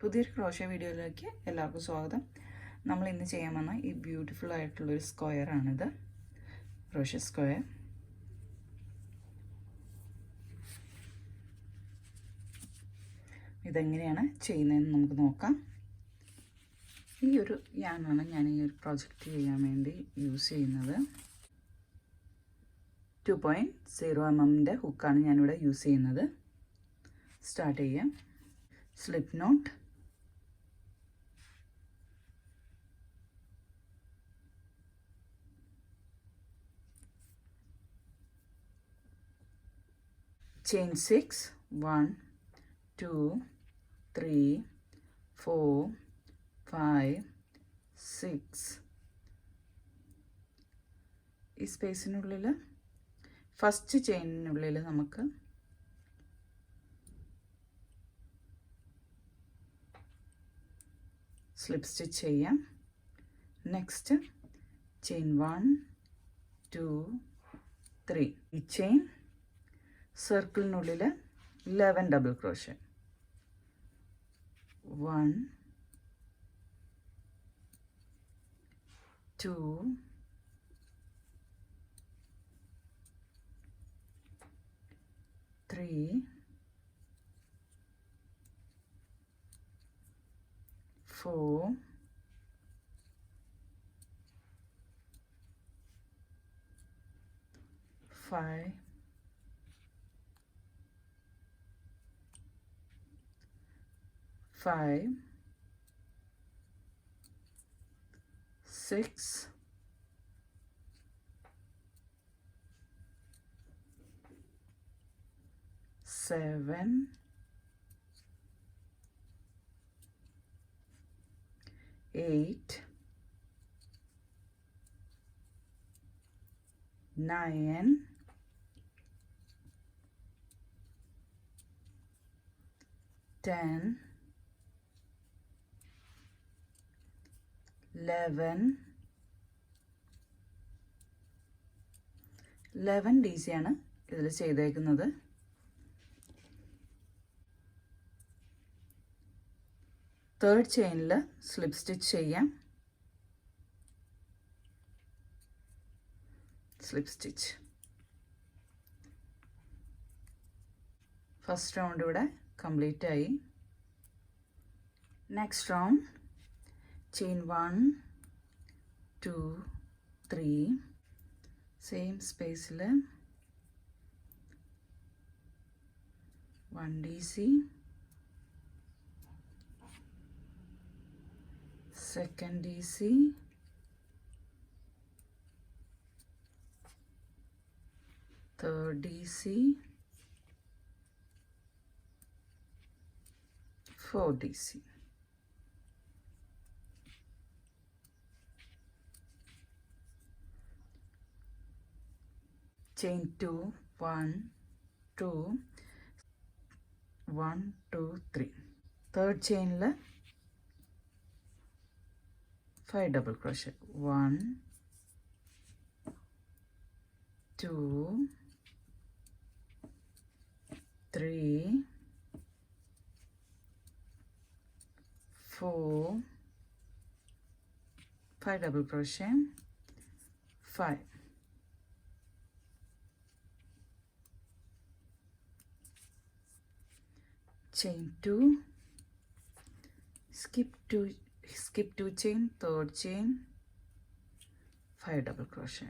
പുതിയൊരു ക്രോഷ്യ വീഡിയോയിലേക്ക് എല്ലാവർക്കും സ്വാഗതം. നമ്മൾ ഇന്ന് ചെയ്യാൻ വന്ന ഈ ബ്യൂട്ടിഫുൾ ആയിട്ടുള്ളൊരു സ്ക്വയറാണിത്, ക്രോഷ്യ സ്ക്വയർ. ഇതെങ്ങനെയാണ് ചെയ്യുന്നതെന്ന് നമുക്ക് നോക്കാം. ഈ ഒരു യാണാണ് ഞാൻ ഈ ഒരു പ്രോജക്റ്റ് ചെയ്യാൻ വേണ്ടി യൂസ് ചെയ്യുന്നത്. 2.0 mm ഹുക്കാണ് ഞാനിവിടെ യൂസ് ചെയ്യുന്നത്. സ്റ്റാർട്ട് ചെയ്യാം. Slip note, chain 6, 1 2 3 4 5 6. ഈ സ്പേസിനുള്ളിൽ ഫസ്റ്റ് ചെയിനിനുള്ളിൽ നമുക്ക് സ്ലിപ്പ് സ്റ്റിച്ച് ചെയ്യാം. Next chain 1 2 3. ഈ ചെയിൻ സർക്കിളിനുള്ളിൽ 11 ഡബിൾ ക്രോഷ്യ. 1 2 3 4 5 5 6 7 8 9 10 11 DC ആണ് ഇതിൽ ചെയ്തേക്കുന്നത്. തേർഡ് ചെയിനിൽ സ്ലിപ്പ് സ്റ്റിച്ച് ചെയ്യാം. Slip stitch. ഫസ്റ്റ് റൗണ്ട് ഇവിടെ കംപ്ലീറ്റ് ആയി. Next round chain 1 2 3. സെയിം സ്പേസിൽ 1 DC, second DC, third DC, fourth DC. Chain 2 1 2 1 2 3. third chain la 5 double crochet. 1 2 3 4 5 double crochet. 5 chain 2, skip 2 chain, third chain, 5 double crochet.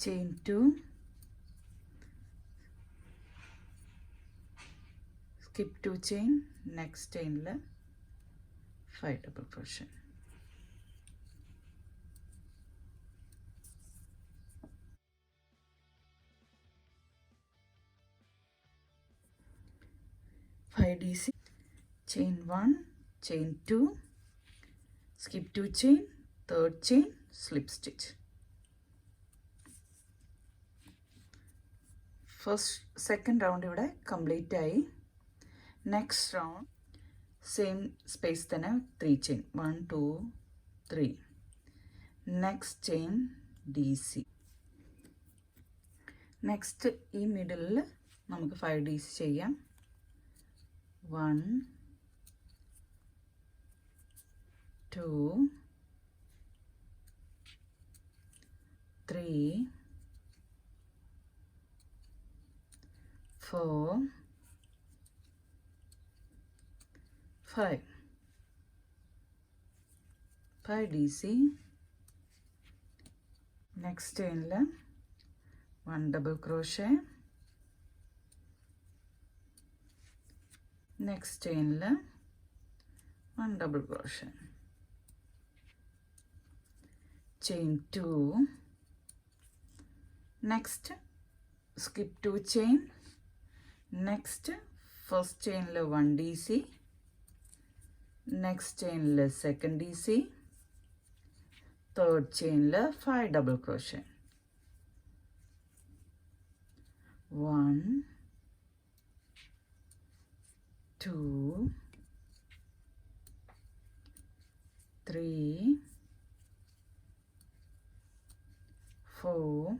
Chain 2, skip 2 chain, next chain la 5 double crochet. 5 DC, chain 1, chain 2, skip 2 chain, third chain, slip stitch. Second round ഇവിടെ complete ആയി. Next round same space തന്നെ 3 chain, 1 2 3. Next chain DC. Next ഈ middle നമുക്ക് 5 DC ചെയ്യാം. 1 2 3 4 5 DC. Next chainல 1 double crochet, next chainல 1 double crochet, chain 2, next skip 2 chain, next first chainல 1 DC, next chainல second DC, third chainல 5 double crochet, 1 2 3 4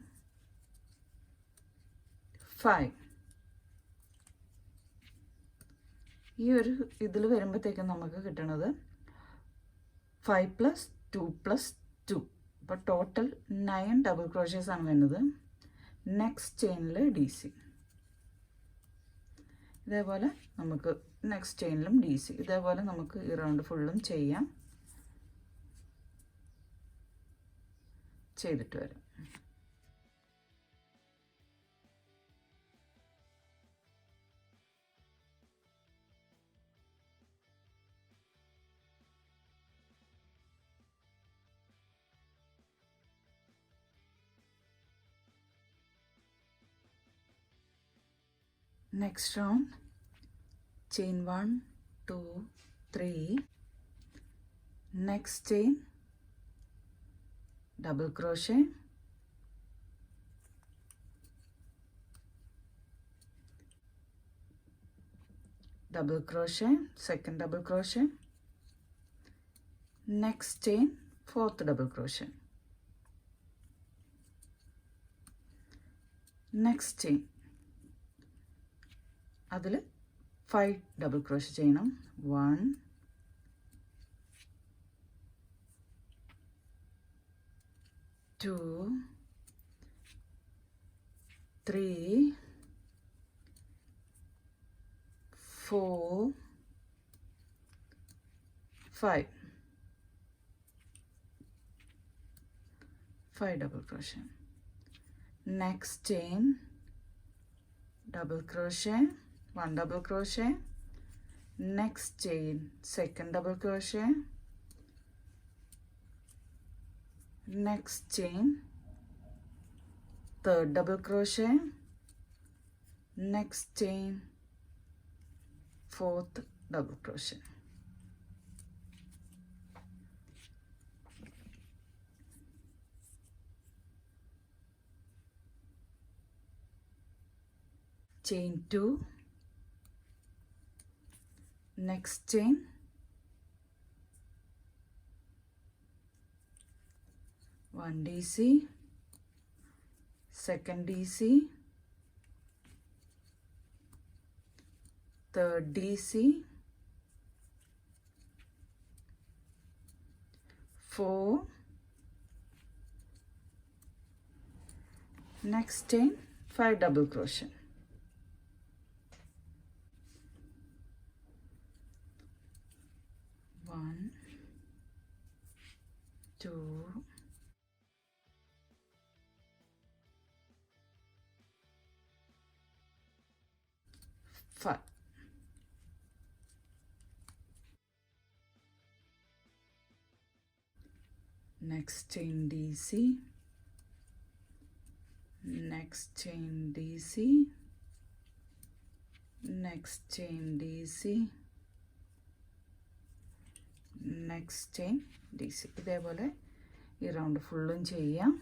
5. ഈ ഒരു ഇതിൽ വരുമ്പോഴത്തേക്കും നമുക്ക് കിട്ടുന്നത് 5 + 2 + 2. അപ്പോൾ ടോട്ടൽ 9 ഡബിൾ ക്രോഷേസ് ആണ് വരുന്നത്. നെക്സ്റ്റ് ചെയിനിൽ DC. ഇതേപോലെ നമുക്ക് നെക്സ്റ്റ് ചെയിനിലും DC. ഇതേപോലെ നമുക്ക് ഈ റൗണ്ട് ഫുള്ളും ചെയ്യാം. ചെയ്തിട്ട് വരാം. Next round, chain 1 2 3, next chain double crochet, double crochet, second double crochet, next chain fourth double crochet, next chain അതിൽ 5 ഡബിൾ ക്രോഷേ ചെയ്യണം. 1 2 3 4 5 double crochet. Next chain double crochet, 1 double crochet, next chain second double crochet, next chain third double crochet, next chain fourth double crochet. Chain 2, next chain 1 DC, second DC, third DC, 4, next chain 5 double crochet. 1 2 5. Next chain DC, next chain DC, next chain DC, next chain DC. ഇതേപോലെ ഈ round ഫുള്ളും ചെയ്യാം.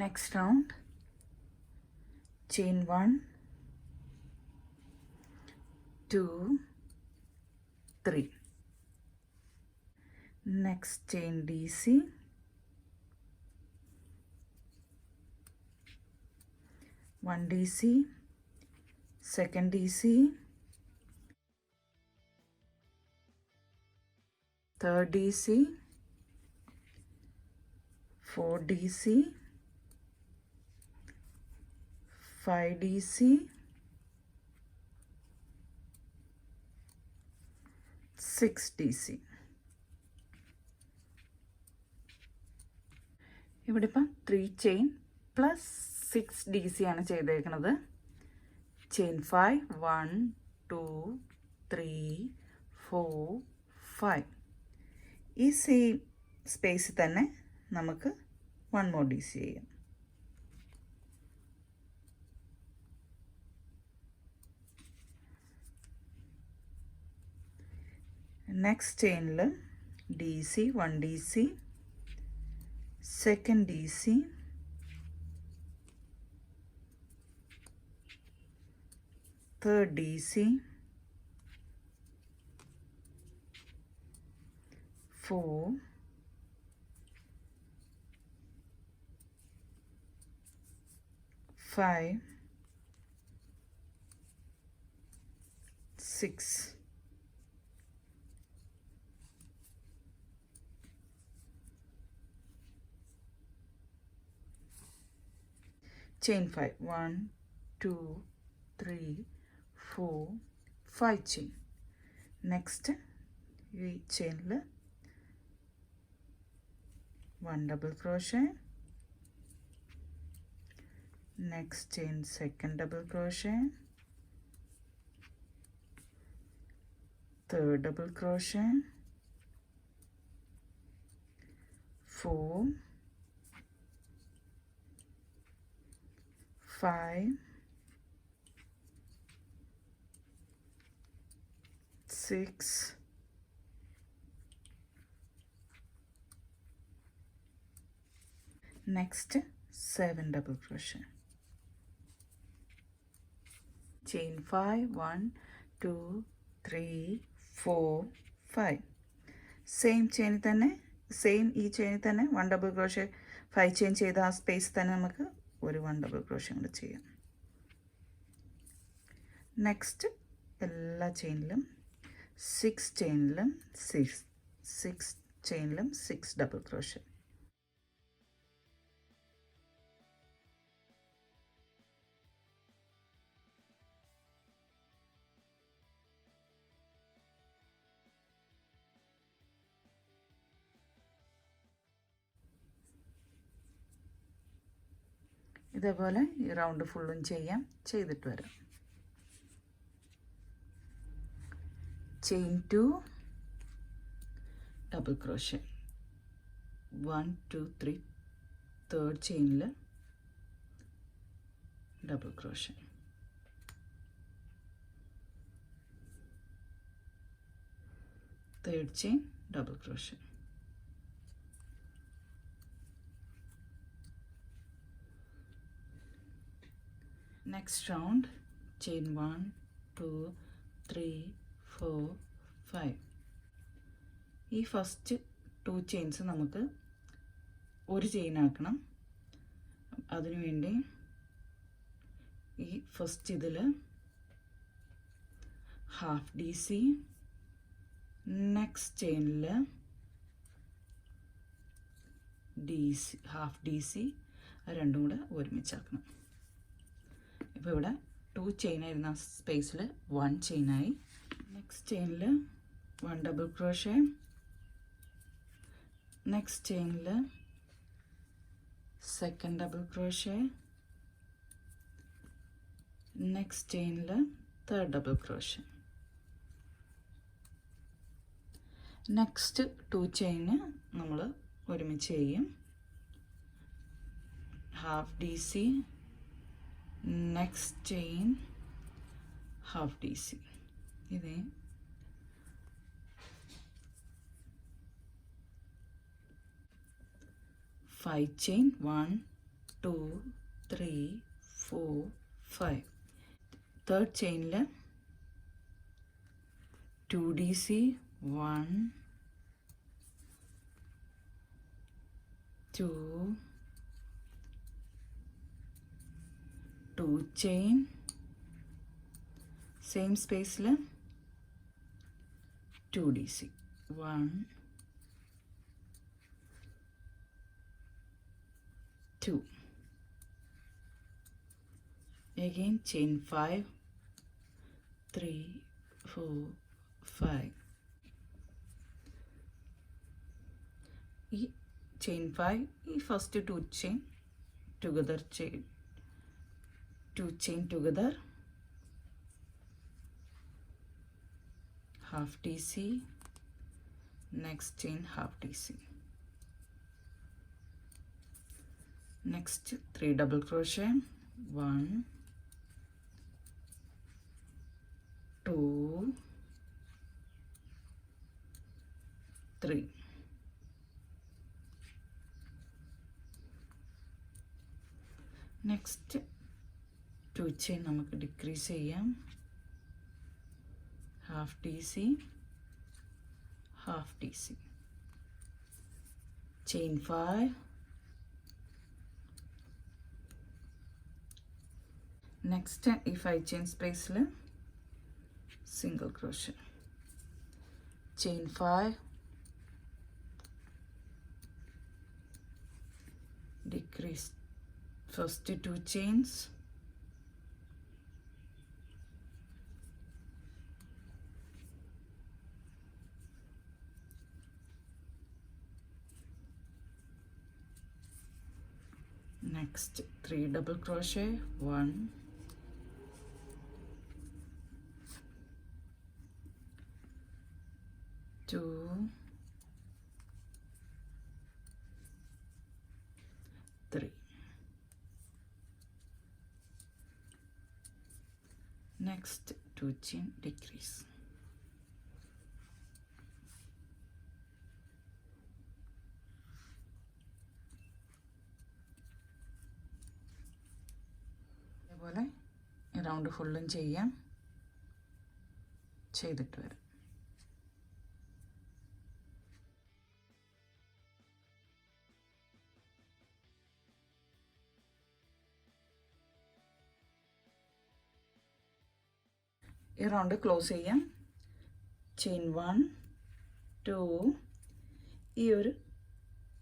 Next round chain 1 2 3. Next chain DC, 1 DC, second DC, third DC, 4 DC, 5 DC, 6 DC. ഇവിടെ ഇപ്പം 3 chain plus 6 DC ആണ് ചെയ്തേക്കുന്നത്. Chain 5 1 2 3 4 5. ഈ same സ്പേസിൽ തന്നെ നമുക്ക് 1 more DC ചെയ്യാം. നെക്സ്റ്റ് ചെയിനിൽ DC 1 DC, second DC, third DC, 4, 5, 6. Chain 5 1 2 3 4 5 chain. Next ഈ ചെയിനിൽ 1 double crochet, next chain second double crochet, third double crochet, 4 5 6 next 7 double crochet, chain 5 1 2 3 4 5. Same ചെയിനിൽ തന്നെ ഈ ചെയിനിൽ തന്നെ 1 double crochet 5 ചെയിൻ ചെയ്ത ആ സ്പേസ് തന്നെ നമുക്ക് ഒരു 1 double crochet കൂടെ ചെയ്യാം. നെക്സ്റ്റ് എല്ലാ ചെയിനിലും 6 ചെയിനിലും 6 ചെയിനിലും 6 double crochet. ഇതേപോലെ ഈ റൗണ്ട് ഫുള്ളും ചെയ്യാം. ചെയ്തിട്ട് വരാം. ചെയിൻ 2 ഡബിൾ ക്രോഷേ 1 2 3 തേർഡ് ചെയിനിൽ double crochet, third chain double crochet, next round chain 1 2 3 4 5. ഈ ഫസ്റ്റ് 2 ചെയിൻസ് നമുക്ക് ഒരു ചെയിൻ ആക്കണം. അതിനുവേണ്ടി ഈ ഫസ്റ്റ് ഇതിൽ ഹാഫ് DC, നെക്സ്റ്റ് ചെയിനിൽ DC ഹാഫ് DC, രണ്ടും കൂടെ ഒരുമിച്ചാക്കണം. ഇപ്പോൾ ഇവിടെ 2 ചെയിൻ ആയിരുന്ന സ്പേസിൽ 1 ചെയിനായി. നെക്സ്റ്റ് ചെയിനിൽ 1 ഡബിൾ ക്രോഷേ, നെക്സ്റ്റ് ചെയിനിൽ സെക്കൻഡ് ഡബിൾ ക്രോഷേ, നെക്സ്റ്റ് ചെയിനിൽ തേർഡ് ഡബിൾ ക്രോഷേ. നെക്സ്റ്റ് 2 ചെയിന് നമ്മൾ ഒരുമിച്ച് ചെയ്യും. half DC, next chain half DC. ഇതേ 5 chain, 1 2 3 4 5. Third chain le 2 DC, 1 2 2 chain, same space le 2 DC, 1 2. Again chain 5 3 4 5. ഈ chain 5 ഈ first 2 chain together, chain 2 chain together, half DC, next chain half DC, next 3 double crochet, 1 2 3. Next 2 chain നമുക്ക് decrease ചെയ്യാം, half DC, half DC, chain 5, next ഈ 5 chain space le single crochet, chain 5, decrease first 2 chains, next 3 double crochet, 1 2 3. Next 2 chain decrease, ഇതുപോലെ round ഫുള്ളും ചെയ്യാം, ചെയ്തിട്ട് വരാം. ഈ round close ചെയ്യാം, ചെയിൻ 1 2. ഈ ഒരു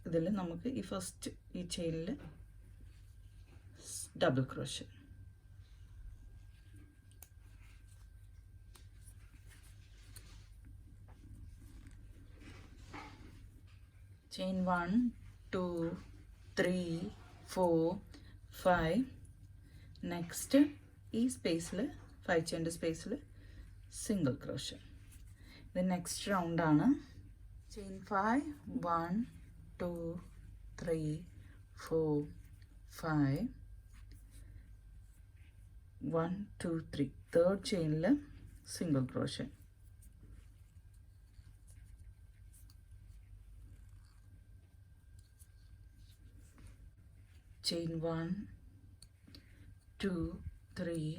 ഇതിൽ നമുക്ക് ഈ ഫസ്റ്റ് ഈ ചെയിനിൽ ഡബിൾ ക്രോഷേ, ചെയിൻ 1 2 3 4 5. നെക്സ്റ്റ് ഈ സ്പേസിൽ 5 ചെയിൻ്റെ സ്പേസിൽ സിംഗിൾ ക്രോഷേ. ഇത് നെക്സ്റ്റ് റൗണ്ടാണ്. ചെയിൻ 5 1 2 3 4 5 1 2 3. തേർഡ് ചെയിനിൽ single crochet, chain 1 2 3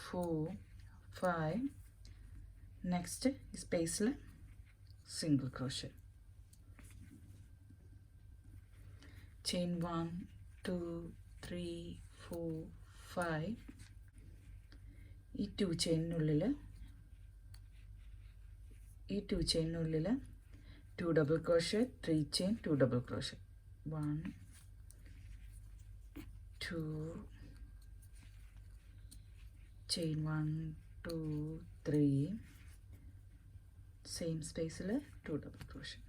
4 5. next space le single crochet, chain 1 2 3 4 5. ഈ 2 ചെയിനുള്ളിൽ 2 double crochet, 3 chain, 2 double crochet, 1 2 chain 1 2 3. same space le 2 double crochet,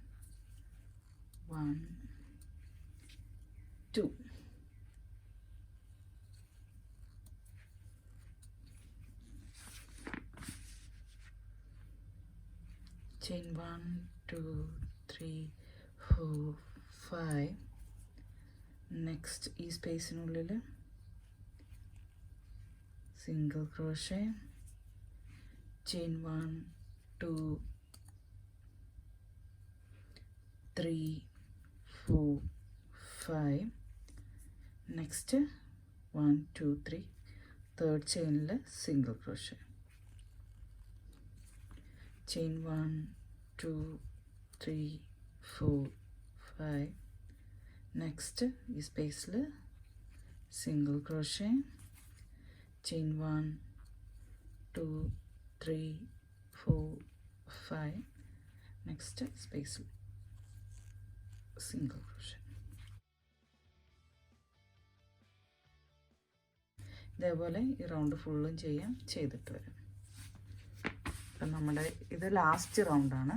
1 2. chain 1 2 3 4 5. Next ഈ സ്പേസിനുള്ളിൽ single crochet, chain 1 2 3 4 5. Next 1 2 3 third ചെയിനിൽ single crochet, chain 1 2 3 4 5. Next ഈ സ്പേസിൽ single crochet, chain 1 2 3 4 5. Next സ്പേസിൽ single crochet. ഇതേപോലെ ഈ round ഫുള്ളും ചെയ്യാം, ചെയ്തിട്ട് വരാം. അപ്പം നമ്മുടെ ഇത് ലാസ്റ്റ് റൗണ്ടാണ്.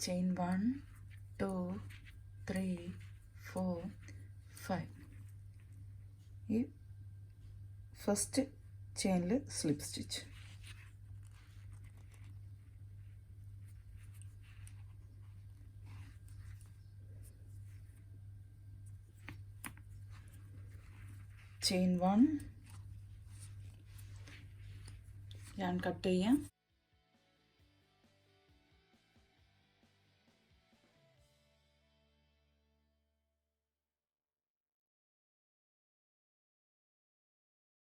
ചെയിൻ 1 2 3 4 5. ഈ ഫസ്റ്റ് ചെയിനിൽ സ്ലിപ്പ് സ്റ്റിച്ച്, ചെയിൻ 1 ഞാൻ കട്ട് ചെയ്യാം.